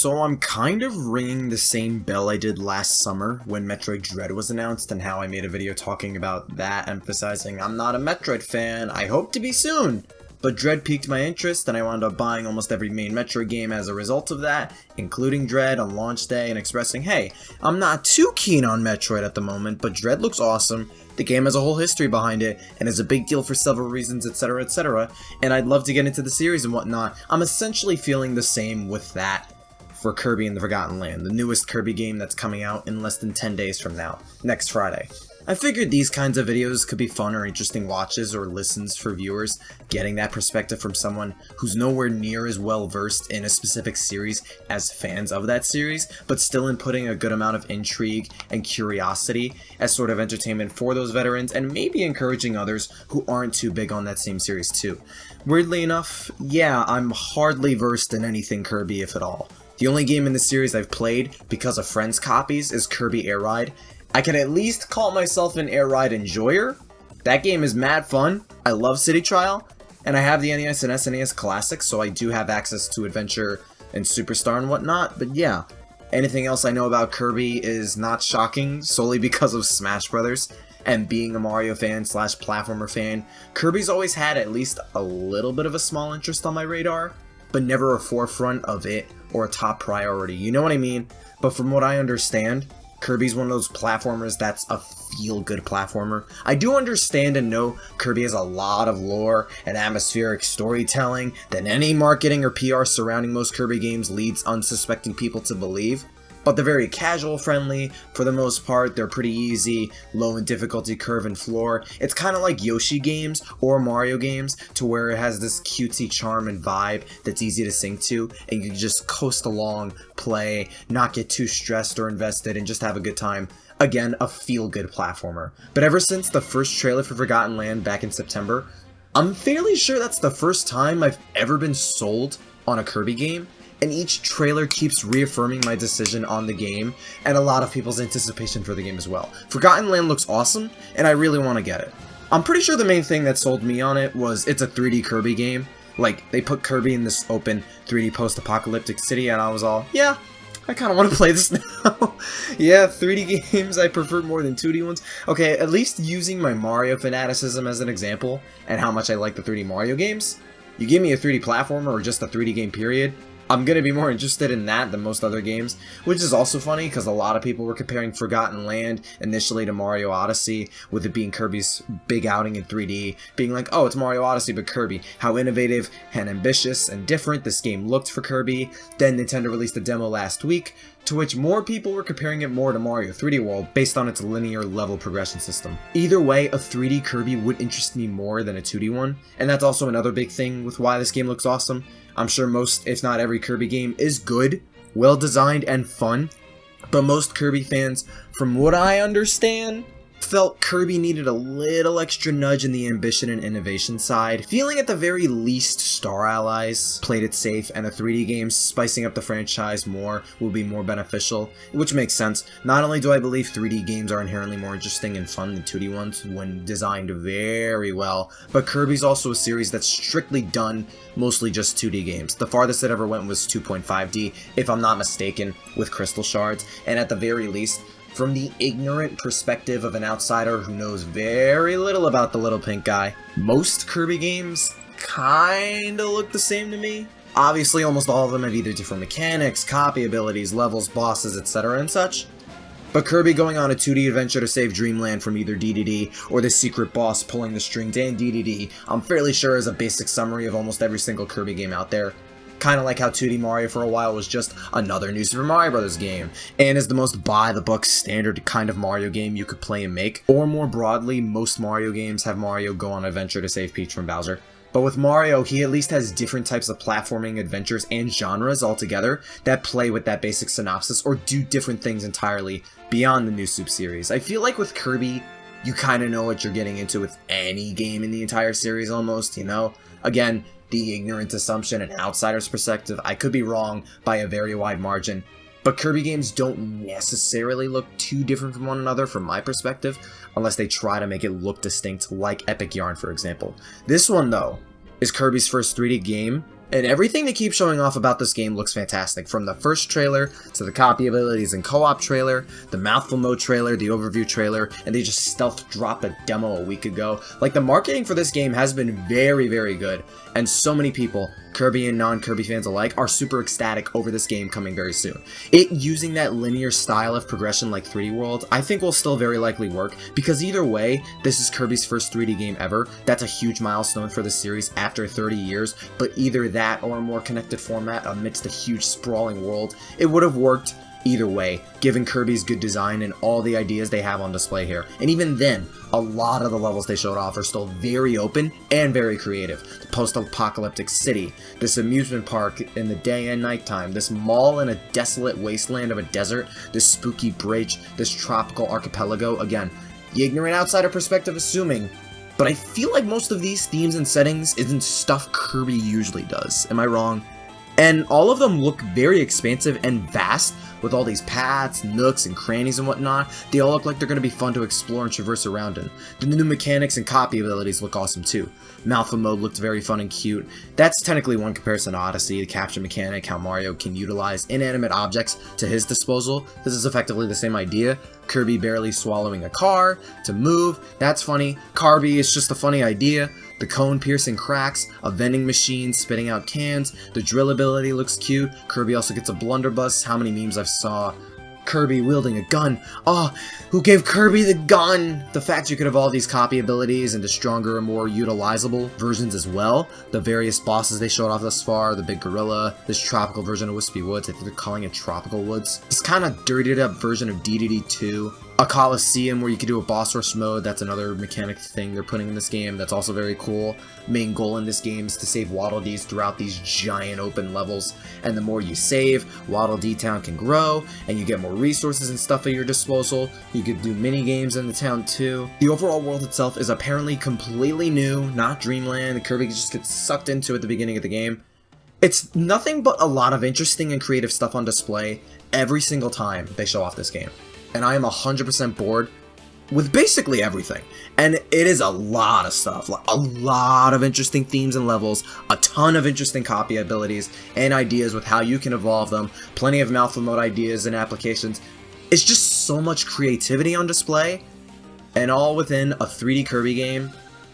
So I'm kind of ringing the same bell I did last summer when Metroid Dread was announced and how I made a video talking about that, emphasizing I'm not a Metroid fan, I hope to be soon. But Dread piqued my interest and I wound up buying almost every main Metroid game as a result of that, including Dread on launch day, and expressing, hey, I'm not too keen on Metroid at the moment, but Dread looks awesome, the game has a whole history behind it, and is a big deal for several reasons, etc, and I'd love to get into the series and whatnot. I'm essentially feeling the same with that for Kirby and the Forgotten Land, the newest Kirby game that's coming out in less than 10 days from now, next Friday. I figured these kinds of videos could be fun or interesting watches or listens for viewers, getting that perspective from someone who's nowhere near as well versed in a specific series as fans of that series, but still inputting a good amount of intrigue and curiosity as sort of entertainment for those veterans, and maybe encouraging others who aren't too big on that same series too. Weirdly enough, yeah, I'm hardly versed in anything Kirby, if at all. The only game in the series I've played because of friends' copies is Kirby Air Ride. I can at least call myself an Air Ride enjoyer. That game is mad fun. I love City Trial, and I have the NES and SNES Classics, so I do have access to Adventure and Superstar and whatnot, but yeah. Anything else I know about Kirby is not shocking, solely because of Smash Brothers, and being a Mario fan slash platformer fan, Kirby's always had at least a little bit of a small interest on my radar, but never a forefront of it or a top priority, you know what I mean? But from what I understand, Kirby's one of those platformers that's a feel-good platformer. I do understand and know Kirby has a lot of lore and atmospheric storytelling that any marketing or PR surrounding most Kirby games leads unsuspecting people to believe. But they're very casual friendly, for the most part, they're pretty easy, low in difficulty curve and floor. It's kind of like Yoshi games or Mario games, to where it has this cutesy charm and vibe that's easy to sing to, and you can just coast along, play, not get too stressed or invested, and just have a good time. Again, a feel-good platformer. But ever since the first trailer for Forgotten Land back in September, I'm fairly sure that's the first time I've ever been sold on a Kirby game. And each trailer keeps reaffirming my decision on the game, and a lot of people's anticipation for the game as well. Forgotten Land looks awesome, and I really want to get it. I'm pretty sure the main thing that sold me on it was it's a 3D Kirby game. Like, they put Kirby in this open 3D post-apocalyptic city, and I was all, yeah, I kind of want to play this now. Yeah, 3D games I prefer more than 2D ones. Okay, at least using my Mario fanaticism as an example, and how much I like the 3D Mario games, you give me a 3D platformer or just a 3D game period, I'm going to be more interested in that than most other games, which is also funny because a lot of people were comparing Forgotten Land initially to Mario Odyssey, with it being Kirby's big outing in 3D, being like, oh, it's Mario Odyssey but Kirby, how innovative and ambitious and different this game looked for Kirby. Then Nintendo released a demo last week, to which more people were comparing it more to Mario 3D World based on its linear level progression system. Either way, a 3D Kirby would interest me more than a 2D one, and that's also another big thing with why this game looks awesome. I'm sure most, if not every, Kirby game is good, well designed, and fun, but most Kirby fans, from what I understand, felt Kirby needed a little extra nudge in the ambition and innovation side, feeling at the very least Star Allies played it safe, and a 3D game spicing up the franchise more will be more beneficial, which makes sense. Not only do I believe 3D games are inherently more interesting and fun than 2D ones when designed very well, but Kirby's also a series that's strictly done mostly just 2D games. The farthest it ever went was 2.5D, if I'm not mistaken, with Crystal Shards, and at the very least, from the ignorant perspective of an outsider who knows very little about the little pink guy, most Kirby games kinda look the same to me. Obviously, almost all of them have either different mechanics, copy abilities, levels, bosses, etc. and such. But Kirby going on a 2D adventure to save Dreamland from either DDD or the secret boss pulling the strings and DDD, I'm fairly sure is a basic summary of almost every single Kirby game out there. Kinda like how 2D Mario for a while was just another new Super Mario Bros. Game, and is the most by-the-book standard kind of Mario game you could play and make. Or more broadly, most Mario games have Mario go on an adventure to save Peach from Bowser. But with Mario, he at least has different types of platforming adventures and genres altogether that play with that basic synopsis or do different things entirely beyond the new Soup series. I feel like with Kirby, you kinda know what you're getting into with any game in the entire series almost, you know? Again, the ignorant assumption and outsider's perspective, I could be wrong by a very wide margin, but Kirby games don't necessarily look too different from one another from my perspective, unless they try to make it look distinct, like Epic Yarn for example. This one though, is Kirby's first 3D game, And everything they keep showing off about this game looks fantastic, from the first trailer, to the copy abilities and co-op trailer, the mouthful mode trailer, the overview trailer, and they just stealth dropped a demo a week ago. Like, the marketing for this game has been very, very good, and so many people, Kirby and non-Kirby fans alike, are super ecstatic over this game coming very soon. It using that linear style of progression like 3D World, I think will still very likely work, because either way, this is Kirby's first 3D game ever. That's a huge milestone for the series after 30 years, but either that or a more connected format amidst a huge sprawling world, it would have worked either way, given Kirby's good design and all the ideas they have on display here. And even then, a lot of the levels they showed off are still very open and very creative. The post-apocalyptic city, this amusement park in the day and nighttime, this mall in a desolate wasteland of a desert, this spooky bridge, this tropical archipelago. Again, the ignorant outsider perspective assuming, but I feel like most of these themes and settings isn't stuff Kirby usually does. Am I wrong? And all of them look very expansive and vast, with all these paths, nooks, and crannies and whatnot. They all look like they're going to be fun to explore and traverse around in. The new mechanics and copy abilities look awesome too. Mouthful mode looked very fun and cute. That's technically one comparison to Odyssey, the capture mechanic, how Mario can utilize inanimate objects to his disposal. This is effectively the same idea. Kirby barely swallowing a car to move, that's funny. Kirby is just a funny idea. The cone piercing cracks, a vending machine spitting out cans, the drill ability looks cute. Kirby also gets a blunderbuss. How many memes I've saw. Kirby wielding a gun. Oh, who gave Kirby the gun? The fact you could have all these copy abilities into stronger and more utilizable versions as well. The various bosses they showed off thus far, the big gorilla, this tropical version of Wispy Woods, I think they're calling it Tropical Woods. This kind of dirtied up version of DDD 2. A Coliseum where you could do a boss rush mode, that's another mechanic thing they're putting in this game that's also very cool. Main goal in this game is to save Waddle Dees throughout these giant open levels, and the more you save, Waddle Dee Town can grow, and you get more resources and stuff at your disposal. You could do mini games in the town too. The overall world itself is apparently completely new, not Dreamland. Kirby just gets sucked into at the beginning of the game. It's nothing but a lot of interesting and creative stuff on display every single time they show off this game. And I am 100% bored with basically everything. And it is a lot of stuff, like a lot of interesting themes and levels, a ton of interesting copy abilities and ideas with how you can evolve them, plenty of mouthful mode ideas and applications. It's just so much creativity on display, and all within a 3D Kirby game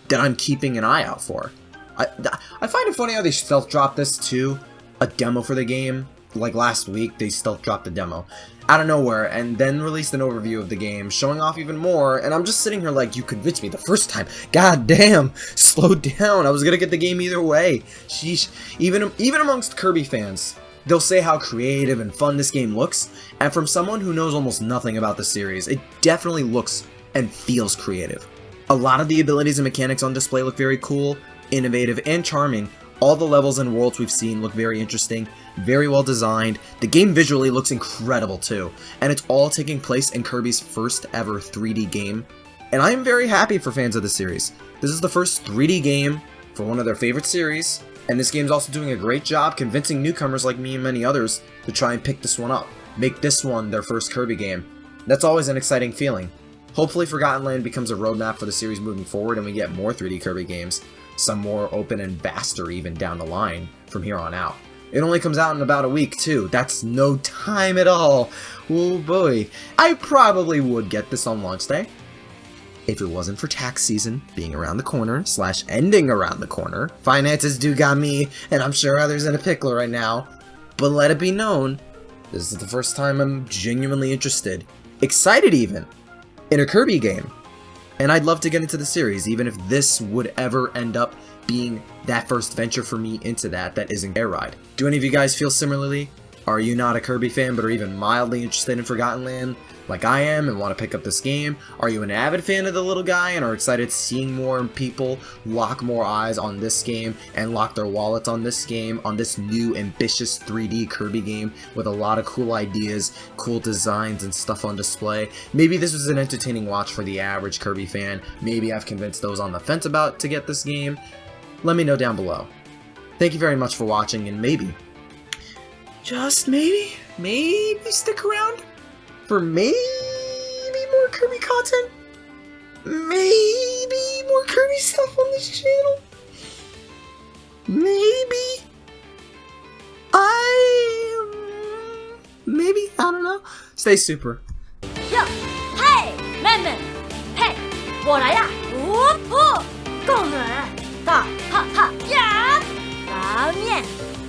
that I'm keeping an eye out for. I find it funny how they stealth dropped this too, a demo for the game. Like last week, they stealth dropped the demo out of nowhere and then released an overview of the game, showing off even more, and I'm just sitting here like, you convinced me the first time. God damn, slow down. I was gonna get the game either way. Sheesh. Even amongst Kirby fans, they'll say how creative and fun this game looks, and from someone who knows almost nothing about the series, it definitely looks and feels creative. A lot of the abilities and mechanics on display look very cool, innovative, and charming. All the levels and worlds we've seen look very interesting, very well designed. The game visually looks incredible too, and it's all taking place in Kirby's first ever 3D game. And I am very happy for fans of the series. This is the first 3D game for one of their favorite series, and this game's also doing a great job convincing newcomers like me and many others to try and pick this one up, make this one their first Kirby game. That's always an exciting feeling. Hopefully Forgotten Land becomes a roadmap for the series moving forward and we get more 3D Kirby games, some more open and vaster even down the line from here on out. It only comes out in about a week too. That's no time at all. Oh boy. I probably would get this on launch day if it wasn't for tax season being around the corner / ending around the corner. Finances do got me, and I'm sure others in a pickle right now. But let it be known, this is the first time I'm genuinely interested, excited even, in a Kirby game. And I'd love to get into the series, even if this would ever end up being that first venture for me into that isn't Air Ride. Do any of you guys feel similarly? Are you not a Kirby fan but are even mildly interested in Forgotten Land like I am and want to pick up this game? Are you an avid fan of the little guy and are excited seeing more people lock more eyes on this game and lock their wallets on this game, on this new ambitious 3D Kirby game with a lot of cool ideas, cool designs and stuff on display? Maybe this was an entertaining watch for the average Kirby fan. Maybe I've convinced those on the fence about to get this game. Let me know down below. Thank you very much for watching, and maybe, just maybe stick around for maybe more Kirby content, maybe more Kirby stuff on this channel, maybe. Maybe, I don't know. Stay super. 哟，嘿，妹妹，嘿，我来呀！共人大哈哈呀！拉面，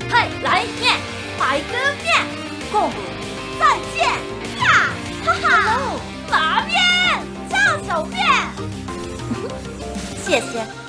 嘿，来面，白根面，共舞再见呀！哈哈，拉面，酱手面，谢谢。